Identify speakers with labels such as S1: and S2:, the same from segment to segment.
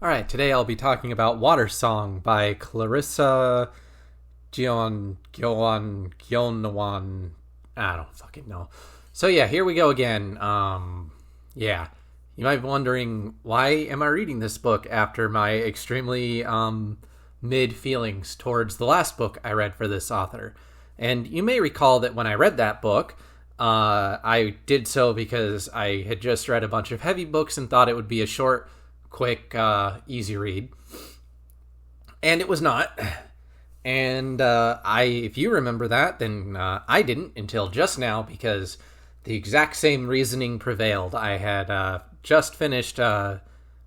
S1: Alright, today I'll be talking about Watersong by Clarissa Goenawan. I don't fucking know. So yeah, here we go again. Yeah. You might be wondering, why am I reading this book after my extremely mid feelings towards the last book I read for this author? And you may recall that when I read that book, I did so because I had just read a bunch of heavy books and thought it would be a short, quick, easy read. And it was not. And if you remember that, then I didn't until just now, because the exact same reasoning prevailed. I had just finished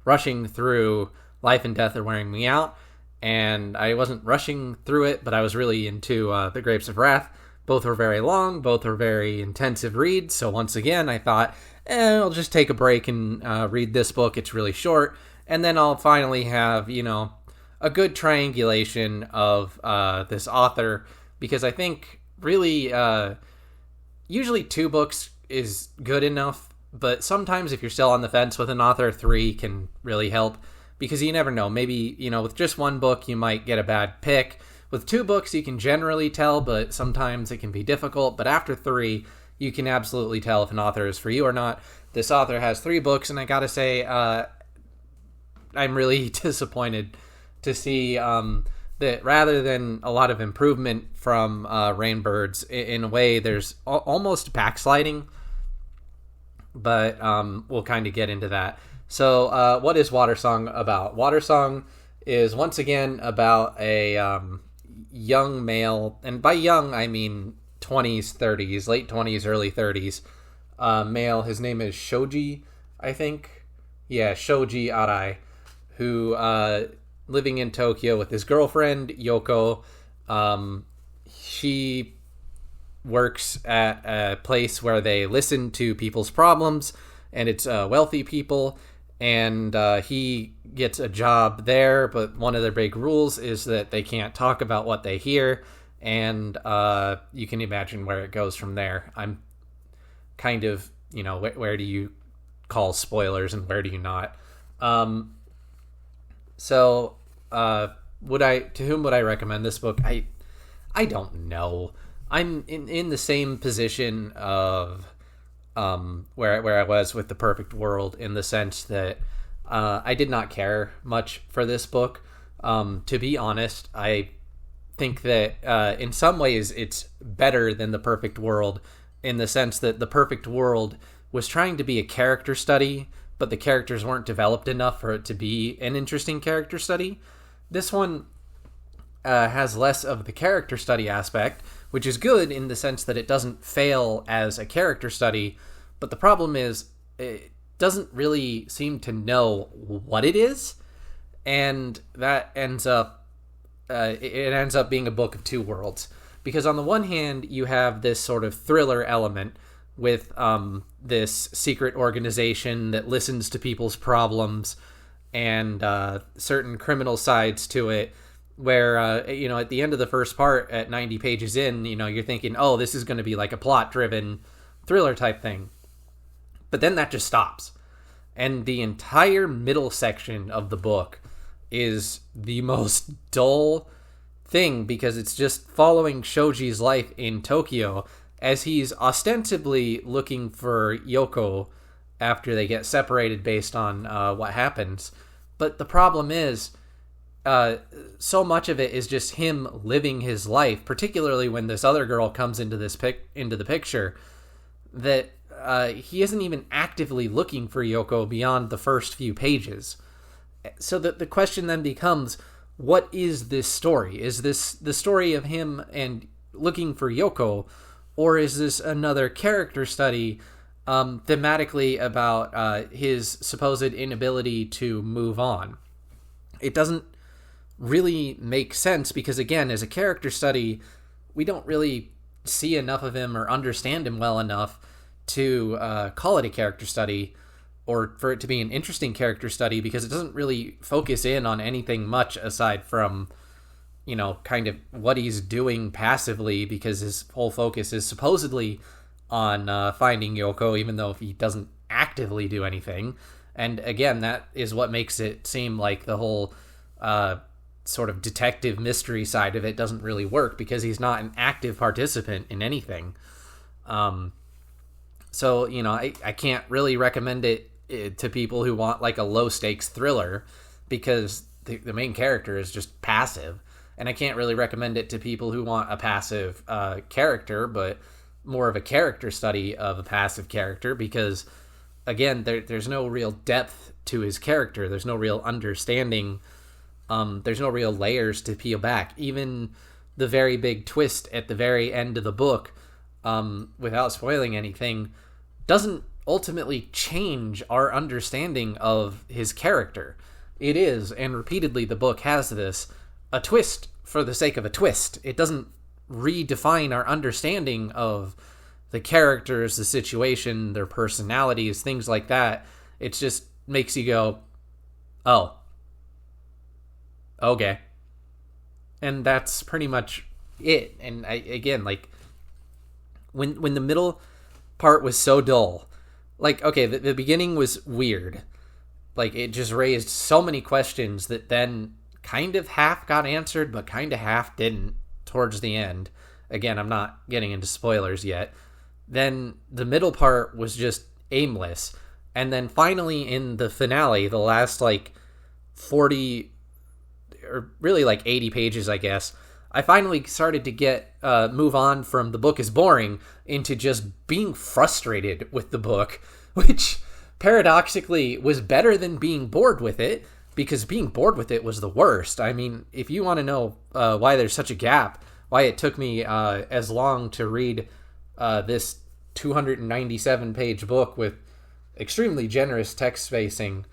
S1: rushing through Life and Death Are Wearing Me Out, and I wasn't rushing through it, but I was really into The Grapes of Wrath. Both were very long, both were very intensive reads, so once again I thought, I'll just take a break and read this book. It's really short, and then I'll finally have, a good triangulation of this author, because I think really usually 2 books is good enough, but sometimes if you're still on the fence with an author, 3 can really help, because you never know. Maybe, with just 1 book you might get a bad pick. With 2 books you can generally tell, but sometimes it can be difficult. But after 3, you can absolutely tell if an author is for you or not. This author has 3 books, and I gotta say, I'm really disappointed to see that rather than a lot of improvement from Rainbirds, in a way there's almost backsliding, but we'll kind of get into that. So what is Watersong about? Watersong is once again about a young male, and by young I mean 20s, 30s, late 20s, early 30s male. His name is Shoji, I think. Yeah, Shoji Arai, who living in Tokyo with his girlfriend Yoko. She works at a place where they listen to people's problems, and it's wealthy people, and he gets a job there, but one of their big rules is that they can't talk about what they hear, and you can imagine where it goes from there. I'm kind of, where do you call spoilers and where do you not? So to whom would I recommend this book? I don't know. I'm in the same position of where I was with The Perfect World, in the sense that I did not care much for this book. To be honest, I think that in some ways it's better than The Perfect World, in the sense that The Perfect World was trying to be a character study, but the characters weren't developed enough for it to be an interesting character study. This one has less of the character study aspect, which is good in the sense that it doesn't fail as a character study, but the problem is it doesn't really seem to know what it is, and that ends up being a book of 2 worlds. Because on the one hand, you have this sort of thriller element with this secret organization that listens to people's problems, and certain criminal sides to it, where at the end of the first part, at 90 pages in, you're thinking, oh, this is going to be like a plot-driven thriller type thing. But then that just stops. And the entire middle section of the book is the most dull thing, because it's just following Shoji's life in Tokyo as he's ostensibly looking for Yoko after they get separated based on what happens. But the problem is, so much of it is just him living his life, particularly when this other girl comes into the picture, that he isn't even actively looking for Yoko beyond the first few pages. So the question then becomes, what is this story? Is this the story of him and looking for Yoko, or is this another character study thematically about his supposed inability to move on? It doesn't really make sense, because again, as a character study, we don't really see enough of him or understand him well enough to call it a character study, or for it to be an interesting character study, because it doesn't really focus in on anything much aside from, kind of what he's doing passively, because his whole focus is supposedly on finding Yoko, even though he doesn't actively do anything. And again, that is what makes it seem like the whole sort of detective mystery side of it doesn't really work, because he's not an active participant in anything. So, I can't really recommend it to people who want like a low stakes thriller, because the main character is just passive. And I can't really recommend it to people who want a passive character, but more of a character study of a passive character, because again, there's no real depth to his character. There's no real understanding. There's no real layers to peel back. Even the very big twist at the very end of the book, without spoiling anything, doesn't ultimately change our understanding of his character. It is, and repeatedly the book has this, a twist for the sake of a twist. It doesn't redefine our understanding of the characters, the situation, their personalities, things like that. It just makes you go, oh, okay. And that's pretty much it. And again, like, when the middle part was so dull, like, okay, the beginning was weird. Like, it just raised so many questions that then kind of half got answered, but kind of half didn't towards the end. Again, I'm not getting into spoilers yet. Then the middle part was just aimless. And then finally in the finale, the last like 40 or really like 80 pages, I guess, I finally started to get move on from the book is boring into just being frustrated with the book, which paradoxically was better than being bored with it, because being bored with it was the worst. I mean, if you want to know why there's such a gap, why it took me as long to read this 297-page book with extremely generous text spacing,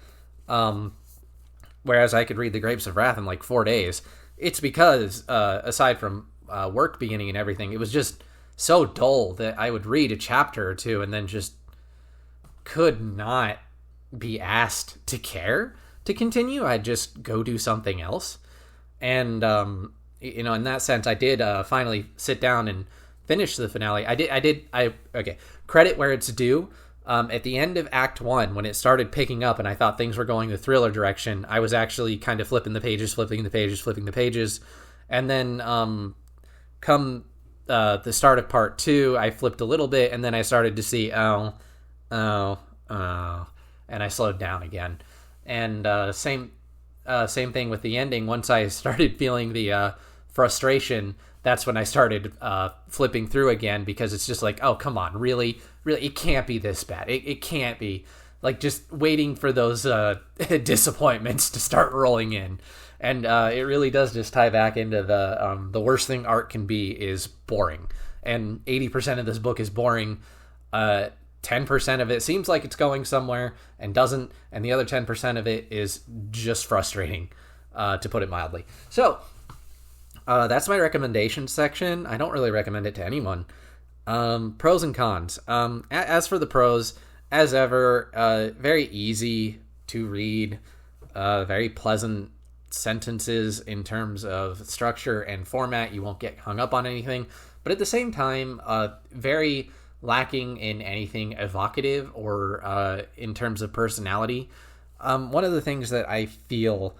S1: whereas I could read The Grapes of Wrath in like 4 days, it's because, aside from work beginning and everything, it was just so dull that I would read a chapter or two and then just could not be asked to care to continue. I'd just go do something else. And, in that sense, I did finally sit down and finish the finale. Okay, credit where it's due. At the end of Act 1, when it started picking up and I thought things were going the thriller direction, I was actually kind of flipping the pages. And then come the start of Part 2, I flipped a little bit, and then I started to see, and I slowed down again. And same thing with the ending. Once I started feeling the frustration, that's when I started flipping through again, because it's just like, oh, come on, really, it can't be this bad. It can't be. Like, just waiting for those disappointments to start rolling in. And it really does just tie back into the worst thing art can be is boring. And 80% of this book is boring. 10% of it seems like it's going somewhere and doesn't, and the other 10% of it is just frustrating, to put it mildly. So that's my recommendation section. I don't really recommend it to anyone. Pros and cons. As for the pros, as ever, very easy to read, very pleasant sentences in terms of structure and format. You won't get hung up on anything, but at the same time, very lacking in anything evocative or in terms of personality. One of the things that I feel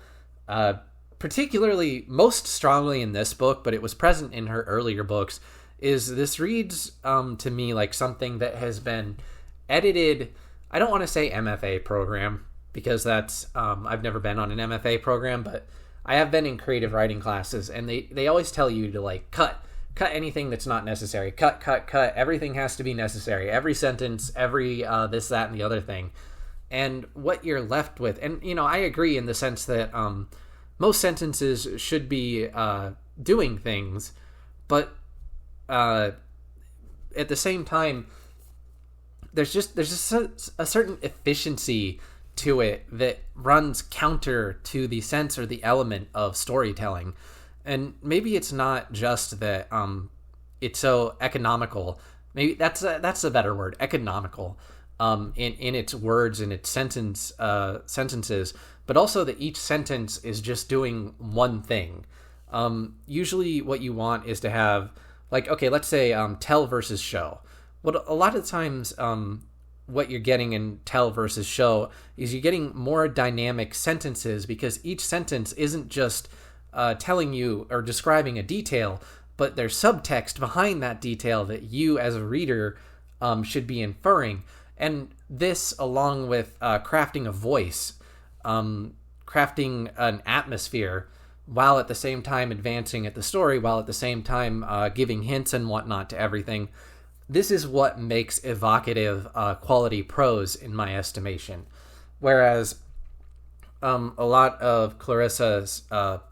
S1: particularly most strongly in this book, but it was present in her earlier books, is this reads to me like something that has been edited. I don't want to say MFA program, because that's I've never been on an MFA program, but I have been in creative writing classes, and they always tell you to like cut anything that's not necessary. Cut. Everything has to be necessary. Every sentence, every this, that, and the other thing. And what you're left with, and I agree in the sense that most sentences should be doing things, but at the same time, there's just a certain efficiency to it that runs counter to the sense or the element of storytelling. And maybe it's not just that it's so economical. Maybe that's a better word, economical, in its words and its sentences, but also that each sentence is just doing one thing. Usually what you want is to have, like, okay, let's say tell versus show. What a lot of times what you're getting in tell versus show is you're getting more dynamic sentences, because each sentence isn't just telling you or describing a detail, but there's subtext behind that detail that you as a reader should be inferring. And this, along with crafting a voice, crafting an atmosphere, while at the same time advancing at the story, while at the same time giving hints and whatnot to everything, this is what makes evocative quality prose in my estimation. Whereas a lot of Clarissa's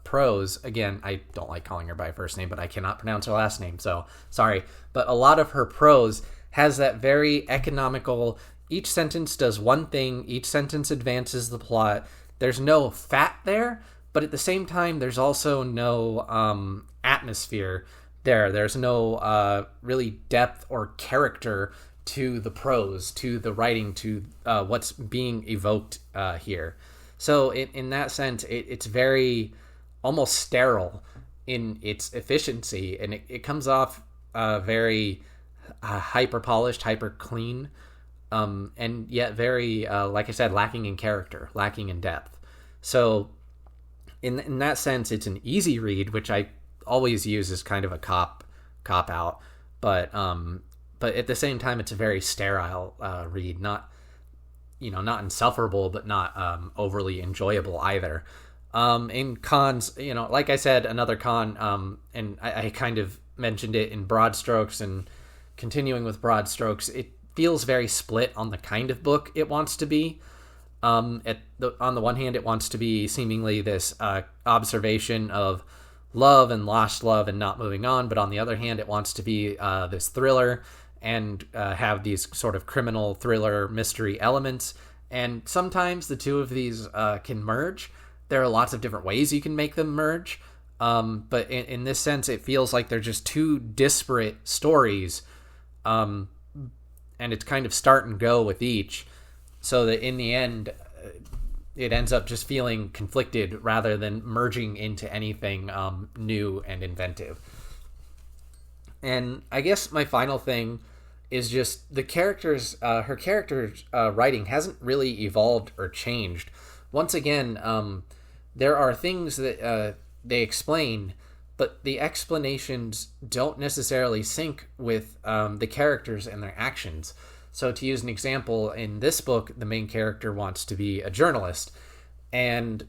S1: prose, again, I don't like calling her by first name, but I cannot pronounce her last name, so sorry. But a lot of her prose has that very economical, each sentence does one thing, each sentence advances the plot. There's no fat there, but at the same time, there's also no atmosphere there. There's no really depth or character to the prose, to the writing, to what's being evoked here. So in that sense, it's very almost sterile in its efficiency, and it comes off very hyper polished, hyper clean, and yet very, like I said, lacking in character, lacking in depth. So in that sense, it's an easy read, which I always use as kind of a cop out, but at the same time, it's a very sterile read, not insufferable, but not overly enjoyable either. In cons, like I said, another con, and I kind of mentioned it in broad strokes, and continuing with broad strokes, it feels very split on the kind of book it wants to be. On the one hand, it wants to be seemingly this observation of love and lost love and not moving on, but on the other hand, it wants to be this thriller and have these sort of criminal thriller mystery elements. And sometimes the two of these can merge. There are lots of different ways you can make them merge, but in this sense, it feels like they're just two disparate stories, and it's kind of start and go with each, so that in the end, it ends up just feeling conflicted rather than merging into anything new and inventive. And I guess my final thing is just the characters, her character's writing hasn't really evolved or changed. Once again, there are things that they explain, but the explanations don't necessarily sync with the characters and their actions. So to use an example, in this book, the main character wants to be a journalist. And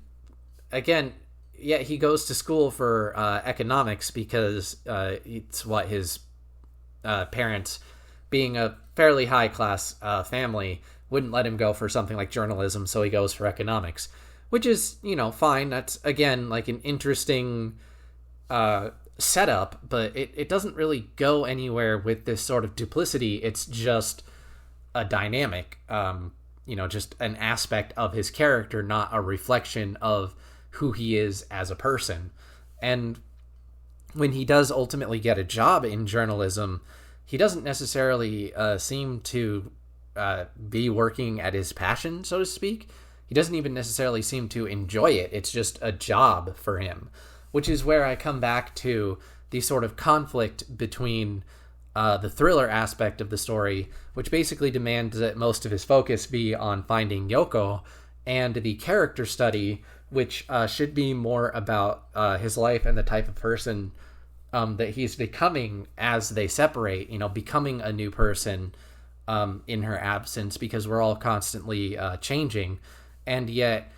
S1: again, yeah, he goes to school for economics because it's what his parents, being a fairly high-class family, wouldn't let him go for something like journalism, so he goes for economics. Which is, fine. That's, again, like an interesting setup, but it doesn't really go anywhere with this sort of duplicity. It's just a dynamic, just an aspect of his character, not a reflection of who he is as a person. And when he does ultimately get a job in journalism, he doesn't necessarily seem to be working at his passion, so to speak. He doesn't even necessarily seem to enjoy it. It's just a job for him, which is where I come back to the sort of conflict between the thriller aspect of the story, which basically demands that most of his focus be on finding Yoko, and the character study, which should be more about his life and the type of person that he's becoming as they separate, becoming a new person in her absence, because we're all constantly changing. And yet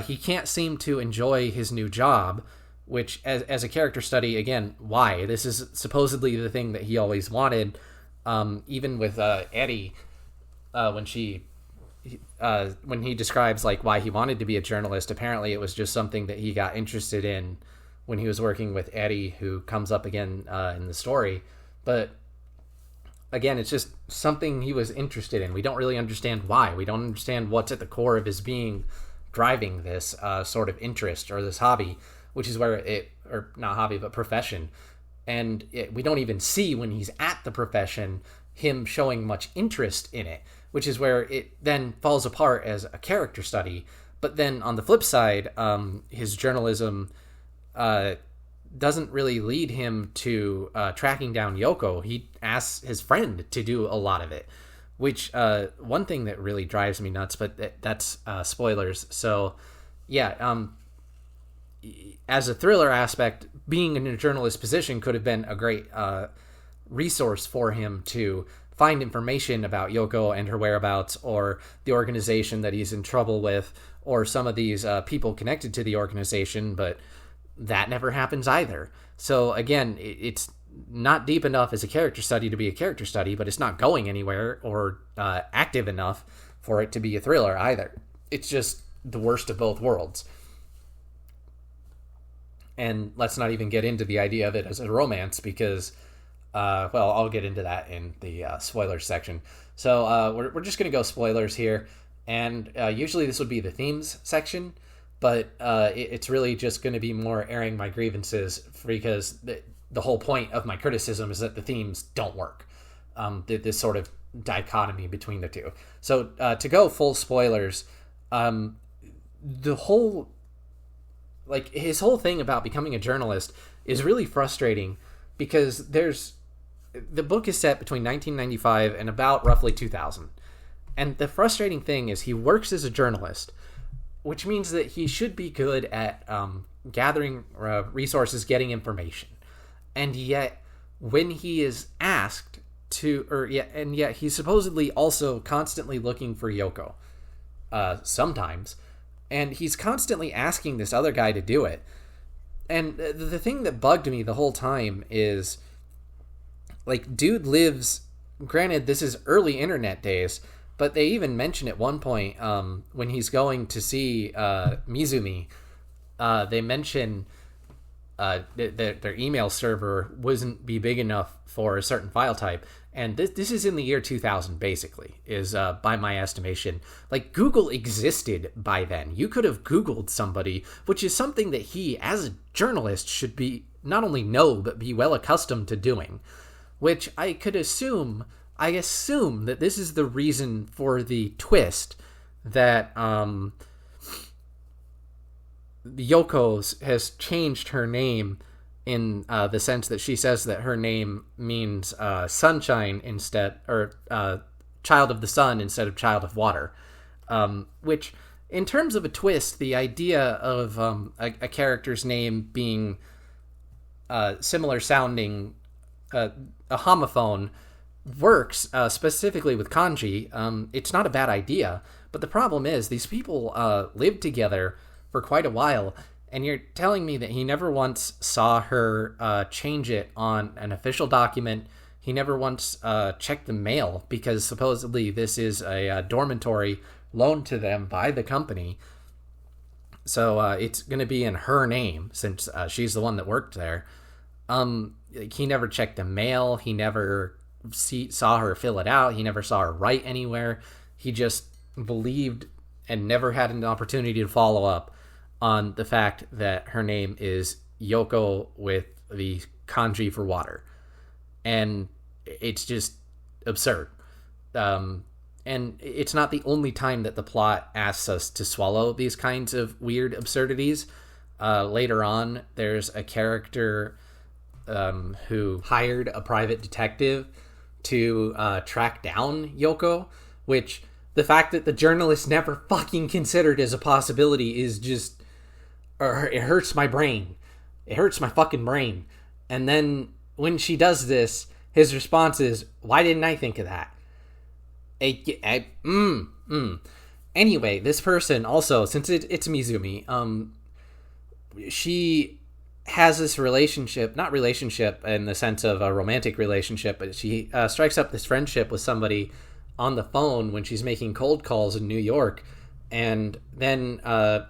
S1: he can't seem to enjoy his new job, which as a character study, again, why? This is supposedly the thing that he always wanted. Even with Eddie, when he describes like why he wanted to be a journalist, apparently it was just something that he got interested in when he was working with Eddie, who comes up again in the story. But again, it's just something he was interested in. We don't really understand why. We don't understand what's at the core of his being driving this sort of interest or this hobby, which is where or not hobby, but profession. And we don't even see, when he's at the profession, him showing much interest in it, which is where it then falls apart as a character study. But then on the flip side, his journalism doesn't really lead him to tracking down Yoko. He asks his friend to do a lot of it, which one thing that really drives me nuts, but that's spoilers. So yeah, as a thriller aspect, being in a journalist position could have been a great resource for him to find information about Yoko and her whereabouts, or the organization that he's in trouble with, or some of these people connected to the organization, but that never happens either. So again, it's not deep enough as a character study to be a character study, but it's not going anywhere or active enough for it to be a thriller either. It's just the worst of both worlds. And let's not even get into the idea of it as a romance, because well, I'll get into that in the spoilers section. So we're just going to go spoilers here. And usually this would be the themes section, but it's really just going to be more airing my grievances, because the whole point of my criticism is that the themes don't work. This sort of dichotomy between the two. So to go full spoilers, the whole, like, his whole thing about becoming a journalist is really frustrating, because the book is set between 1995 and about roughly 2000. And the frustrating thing is he works as a journalist, which means that he should be good at gathering resources, getting information. And yet, when he is asked to, and yet he's supposedly also constantly looking for Yoko, sometimes, and he's constantly asking this other guy to do it. And the thing that bugged me the whole time is, like, dude lives, granted, this is early internet days, but they even mention at one point, when he's going to see Mizumi, they mention their email server wouldn't be big enough for a certain file type. And this is in the year 2000, basically, is by my estimation. Like, Google existed by then. You could have Googled somebody, which is something that he, as a journalist, should be not only know, but be well accustomed to doing. Which I assume that this is the reason for the twist that Yoko has changed her name, in the sense that she says that her name means sunshine instead, or child of the sun instead of child of water. Which, in terms of a twist, the idea of a character's name being similar sounding, a homophone, works, specifically with kanji. It's not a bad idea, but the problem is these people lived together for quite a while, and you're telling me that he never once saw her change it on an official document. He never once checked the mail, because supposedly this is a dormitory loaned to them by the company. So it's going to be in her name, since she's the one that worked there. He never checked the mail. He never saw her fill it out. He never saw her write anywhere. He just believed and never had an opportunity to follow up on the fact that her name is Yoko with the kanji for water. And it's just absurd. And it's not the only time that the plot asks us to swallow these kinds of weird absurdities. Later on, there's a character who hired a private detective to track down Yoko, which the fact that the journalist never fucking considered as a possibility is just, it hurts my brain. It hurts my fucking brain. And then when she does this, his response is, why didn't I think of that? Anyway, this person also, since it's Mizumi, she has this relationship, not relationship in the sense of a romantic relationship, but she strikes up this friendship with somebody on the phone when she's making cold calls in New York. And then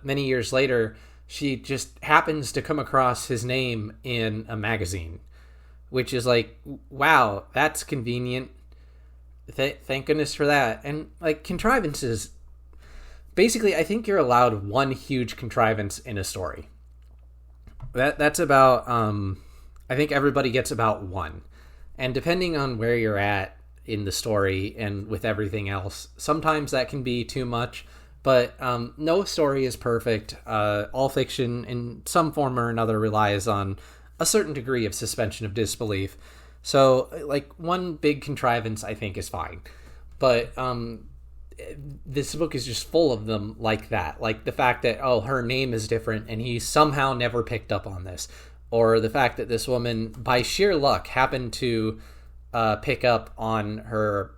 S1: many years later, she just happens to come across his name in a magazine, which is like, wow, that's convenient. Thank goodness for that. And like, contrivances, basically, I think you're allowed one huge contrivance in a story. That's about, I think everybody gets about one. And depending on where you're at in the story and with everything else, sometimes that can be too much. But no story is perfect. All fiction in some form or another relies on a certain degree of suspension of disbelief. So, like, one big contrivance I think is fine. But this book is just full of them like that. Like the fact that, oh, her name is different and he somehow never picked up on this. Or the fact that this woman, by sheer luck, happened to pick up on her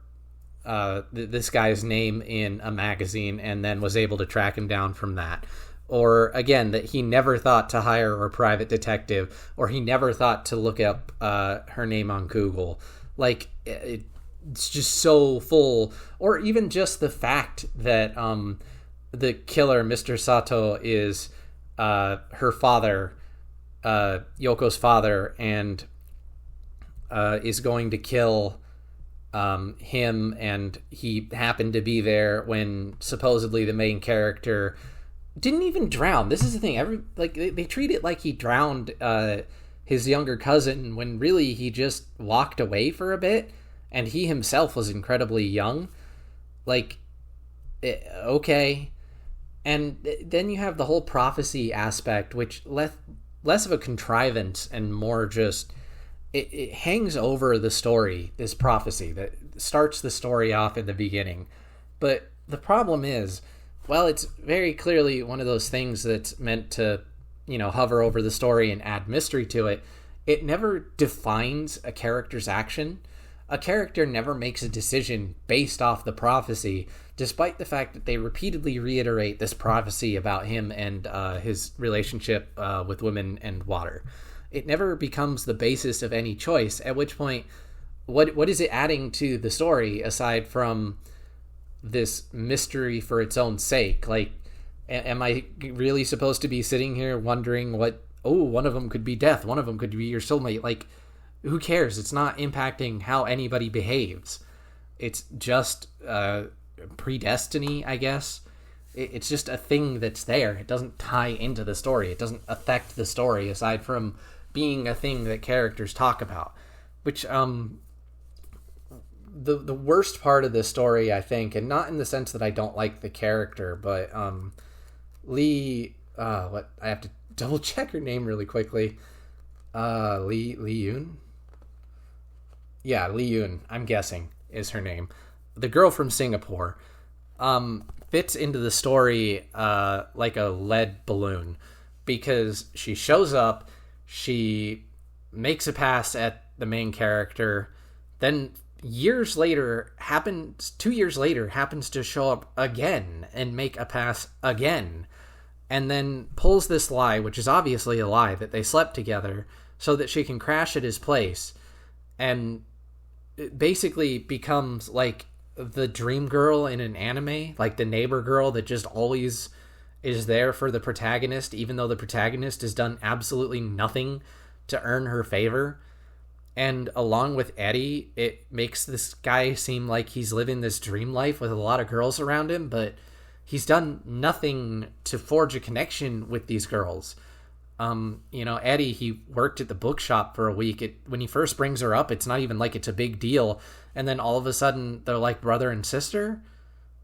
S1: this guy's name in a magazine and then was able to track him down from that. Or again, that he never thought to hire a private detective, or he never thought to look up her name on Google. Like, it's just so full. Or even just the fact that the killer, Mr. Sato, is her father, Yoko's father, and is going to kill him, and he happened to be there when supposedly the main character didn't even drown. This is the thing. They treat it like he drowned his younger cousin when really he just walked away for a bit, and he himself was incredibly young. Like, okay. And then you have the whole prophecy aspect, which less of a contrivance and more just it hangs over the story, this prophecy that starts the story off in the beginning. But the problem is, well, it's very clearly one of those things that's meant to, hover over the story and add mystery to it. It never defines a character's action. A character never makes a decision based off the prophecy, despite the fact that they repeatedly reiterate this prophecy about him and his relationship with women and water. It never becomes the basis of any choice, at which point, what is it adding to the story aside from this mystery for its own sake? Like, am I really supposed to be sitting here wondering one of them could be death, one of them could be your soulmate? Like, who cares? It's not impacting how anybody behaves. It's just predestiny, I guess. It's just a thing that's there. It doesn't tie into the story. It doesn't affect the story aside from being a thing that characters talk about. Which, the worst part of this story, I think, and not in the sense that I don't like the character, but Lee, I have to double check her name really quickly. Lee Yoon? Yeah, Lee Yoon, I'm guessing, is her name. The girl from Singapore fits into the story like a lead balloon, because she shows up, she makes a pass at the main character, then 2 years later happens to show up again and make a pass again, and then pulls this lie, which is obviously a lie, that they slept together so that she can crash at his place, and it basically becomes like the dream girl in an anime, like the neighbor girl that just always is there for the protagonist, even though the protagonist has done absolutely nothing to earn her favor. And along with Eddie, it makes this guy seem like he's living this dream life with a lot of girls around him, but he's done nothing to forge a connection with these girls. Eddie, he worked at the bookshop for a week. When he first brings her up, it's not even like it's a big deal. And then all of a sudden, they're like brother and sister.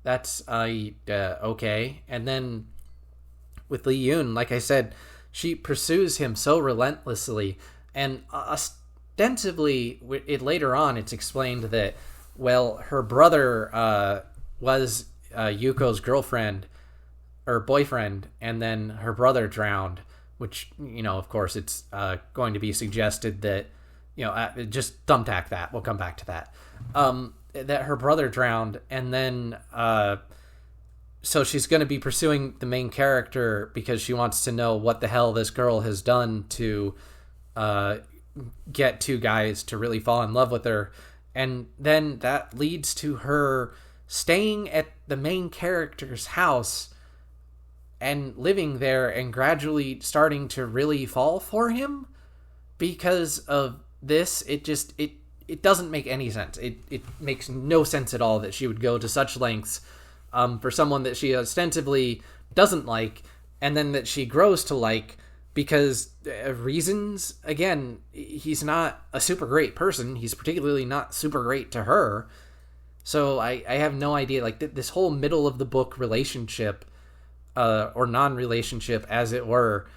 S1: That's, okay. And then with Lee Yoon, like I said, she pursues him so relentlessly. And ostensibly, later on, it's explained that, well, her brother was Yuko's girlfriend, or boyfriend, and then her brother drowned. Which, of course, it's going to be suggested that, just thumbtack that. We'll come back to that. That her brother drowned, and then, so she's going to be pursuing the main character because she wants to know what the hell this girl has done to get two guys to really fall in love with her. And then that leads to her staying at the main character's house and living there and gradually starting to really fall for him because of this. It doesn't make any sense. It makes no sense at all that she would go to such lengths for someone that she ostensibly doesn't like, and then that she grows to like because reasons. Again, he's not a super great person. He's particularly not super great to her. So I have no idea. Like this whole middle of the book relationship, or non-relationship, as it were,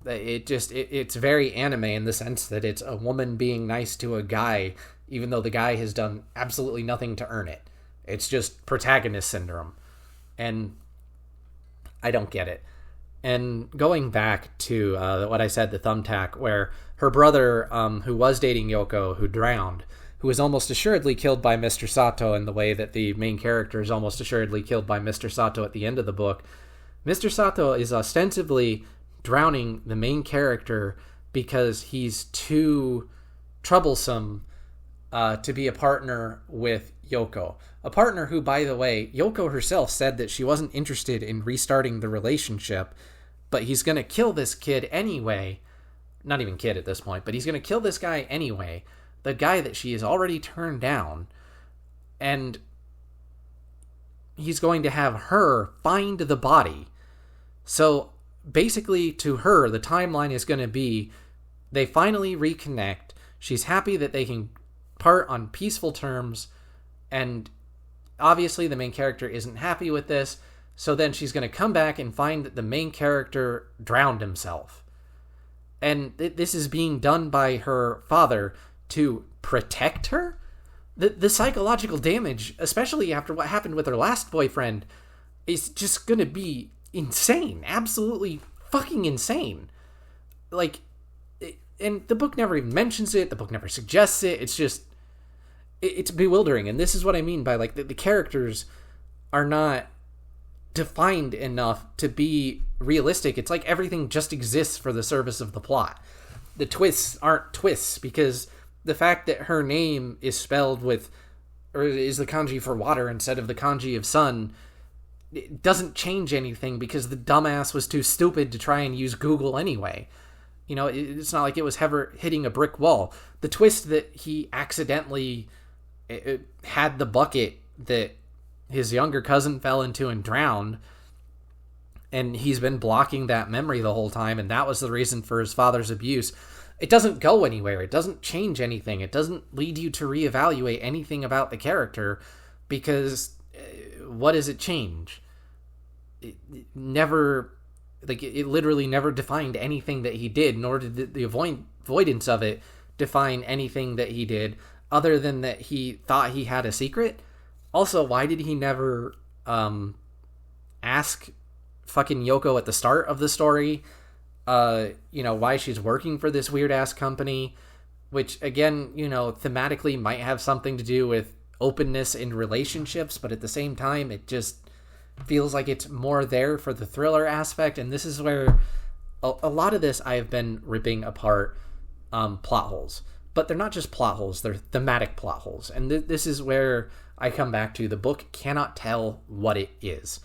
S1: it's very anime in the sense that it's a woman being nice to a guy, even though the guy has done absolutely nothing to earn it. It's just protagonist syndrome. And I don't get it. And going back to what I said, the thumbtack, where her brother, who was dating Yoko, who drowned, who was almost assuredly killed by Mr. Sato in the way that the main character is almost assuredly killed by Mr. Sato at the end of the book. Mr. Sato is ostensibly drowning the main character because he's too troublesome to be a partner with Yoko. A partner who, by the way, Yoko herself said that she wasn't interested in restarting the relationship, but he's going to kill this kid anyway. Not even kid at this point, but he's going to kill this guy anyway. The guy that she has already turned down. And he's going to have her find the body. So basically, to her, the timeline is going to be they finally reconnect. She's happy that they can part on peaceful terms. And obviously, the main character isn't happy with this. So then she's going to come back and find that the main character drowned himself. And this is being done by her father to protect her? The psychological damage, especially after what happened with her last boyfriend, is just going to be insane. Absolutely fucking insane. Like, and the book never even mentions it. The book never suggests it. It's just, it's bewildering. And this is what I mean by, like, the characters are not defined enough to be realistic. It's like everything just exists for the service of the plot. The twists aren't twists because the fact that her name is spelled with, or is the kanji for water instead of the kanji of sun, it doesn't change anything because the dumbass was too stupid to try and use Google anyway. You know, it's not like it was ever hitting a brick wall. The twist that he accidentally had the bucket that his younger cousin fell into and drowned, and he's been blocking that memory the whole time, and that was the reason for his father's abuse. It doesn't go anywhere. It doesn't change anything. It doesn't lead you to reevaluate anything about the character because what does it change? It never, like, it literally never defined anything that he did, nor did the avoidance of it define anything that he did, other than that he thought he had a secret. Also, why did he never ask fucking Yoko at the start of the story, why she's working for this weird-ass company, which, again, thematically might have something to do with openness in relationships, but at the same time, it just feels like it's more there for the thriller aspect, and this is where a lot of this I've been ripping apart plot holes. But they're not just plot holes, they're thematic plot holes. And this is where I come back to the book cannot tell what it is.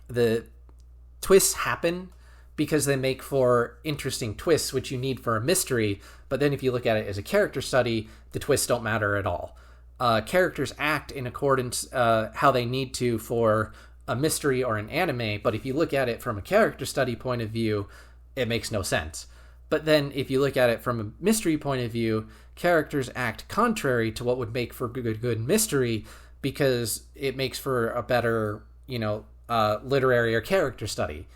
S1: The twists happen because they make for interesting twists, which you need for a mystery. But then if you look at it as a character study, the twists don't matter at all. Characters act in accordance how they need to for a mystery or an anime. But if you look at it from a character study point of view, it makes no sense. But then if you look at it from a mystery point of view, characters act contrary to what would make for good mystery because it makes for a better, literary or character study.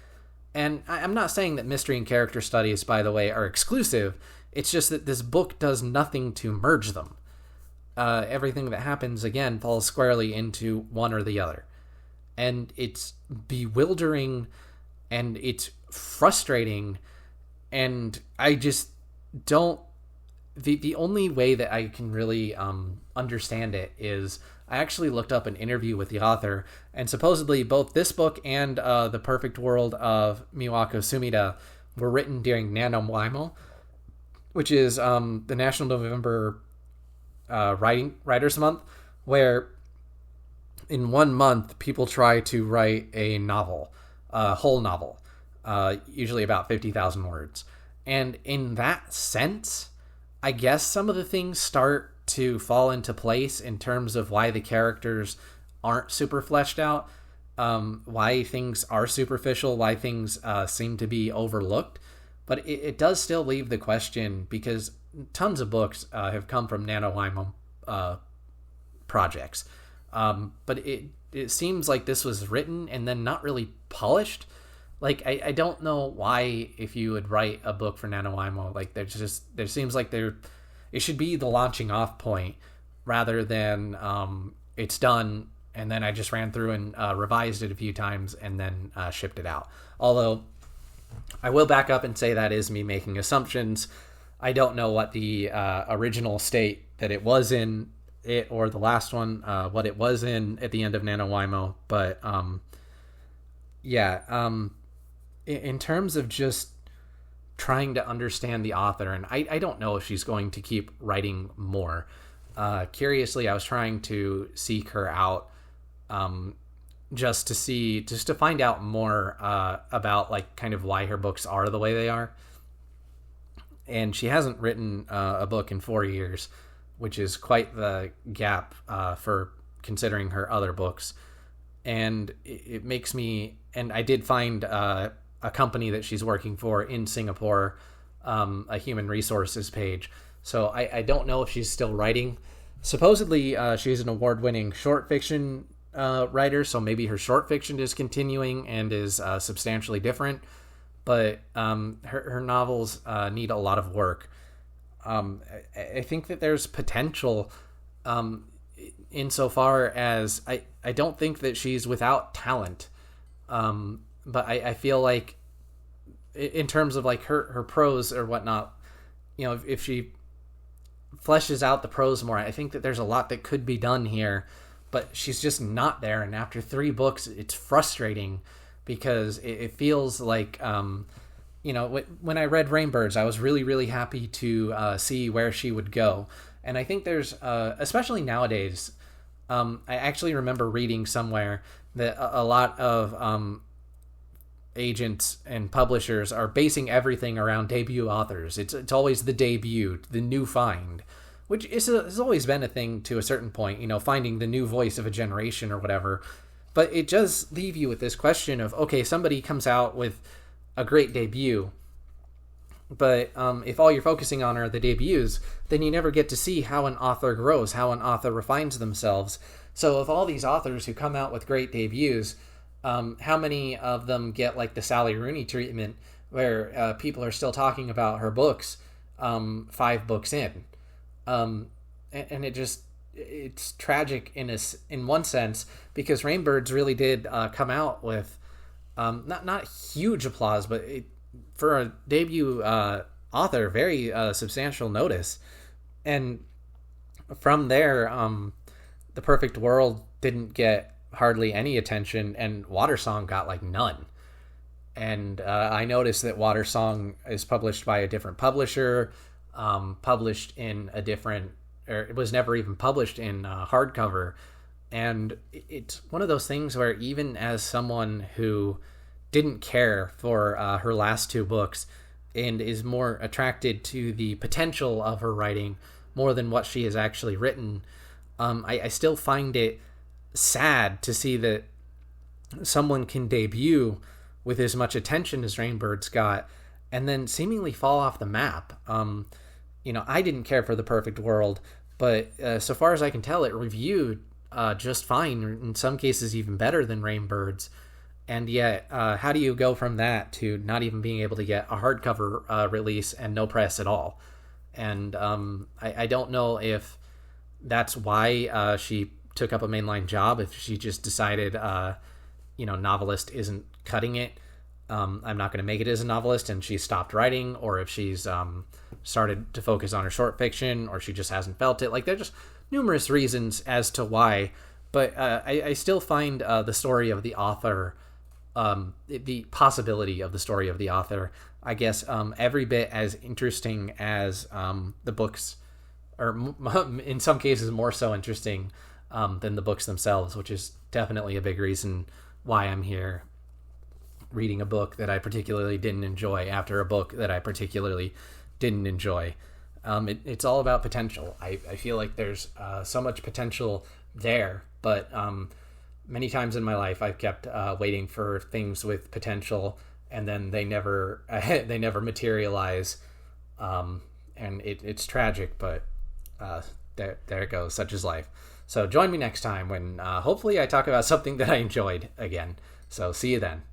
S1: And I'm not saying that mystery and character studies, by the way, are exclusive. It's just that this book does nothing to merge them. Everything that happens, again, falls squarely into one or the other. And it's bewildering and it's frustrating. And I just don't... The only way that I can really understand it is I actually looked up an interview with the author, and supposedly both this book and The Perfect World of Miwako Sumida were written during NaNoWriMo, which is the National November Writers Month, where in 1 month people try to write a novel, a whole novel, usually about 50,000 words. And in that sense, I guess some of the things start to fall into place in terms of why the characters aren't super fleshed out, why things are superficial, why things seem to be overlooked. But it does still leave the question, because tons of books have come from NaNoWriMo projects. But it seems like this was written and then not really polished. Like, I don't know why, if you would write a book for NaNoWriMo, like, there seems like it should be the launching off point rather than it's done, and then I just ran through and revised it a few times and then shipped it out. Although I will back up and say that is me making assumptions. I don't know what the original state that it was in, it or the last one, what it was in at the end of NaNoWriMo. But in terms of just trying to understand the author, and I don't know if she's going to keep writing more. Curiously, I was trying to seek her out just to find out more about like kind of why her books are the way they are. And she hasn't written a book in 4 years, which is quite the gap for considering her other books. And it makes me, and I did find a company that she's working for in Singapore, a human resources page. So I don't know if she's still writing. Supposedly, she's an award-winning short fiction writer, so maybe her short fiction is continuing and is substantially different. But her novels need a lot of work. I think that there's potential insofar as I don't think that she's without talent. But I feel like in terms of like her prose or whatnot, you know, if she fleshes out the prose more, I think that there's a lot that could be done here, but she's just not there. And after 3 books, it's frustrating because it feels like, you know, when I read Rainbirds, I was really, really happy to see where she would go. And I think there's, especially nowadays, I actually remember reading somewhere that a lot of agents and publishers are basing everything around debut authors. It's always the debut, the new find, which has always been a thing to a certain point, you know, finding the new voice of a generation or whatever. But it does leave you with this question of, okay, somebody comes out with a great debut, but if all you're focusing on are the debuts, then you never get to see how an author grows, how an author refines themselves. So of all these authors who come out with great debuts, how many of them get like the Sally Rooney treatment where people are still talking about her books 5 books in? And it's tragic in one sense, because Rainbirds really did come out with not huge applause, but for a debut author, very substantial notice. And from there, The Perfect World didn't get hardly any attention, and Watersong got like none. And I noticed that Watersong is published by a different publisher, published in a different, or it was never even published in hardcover. And it's one of those things where even as someone who didn't care for her last 2 books and is more attracted to the potential of her writing more than what she has actually written, I still find it sad to see that someone can debut with as much attention as Rainbirds got and then seemingly fall off the map. You know, I didn't care for The Perfect World, but so far as I can tell, it reviewed just fine, in some cases even better than Rainbirds. And yet, how do you go from that to not even being able to get a hardcover release and no press at all? And I don't know if that's why she took up a mainline job, if she just decided, novelist isn't cutting it. I'm not going to make it as a novelist, and she stopped writing, or if she's started to focus on her short fiction, or she just hasn't felt it. Like, there's just numerous reasons as to why, but I still find the story of the author, the possibility of the story of the author, I guess, every bit as interesting as the books, or in some cases more so interesting than the books themselves, which is definitely a big reason why I'm here reading a book that I particularly didn't enjoy after a book that I particularly didn't enjoy. It's all about potential. I feel like there's so much potential there, but many times in my life I've kept waiting for things with potential, and then they never materialize, and it's tragic, but there it goes. Such is life. So join me next time when hopefully I talk about something that I enjoyed again. So see you then.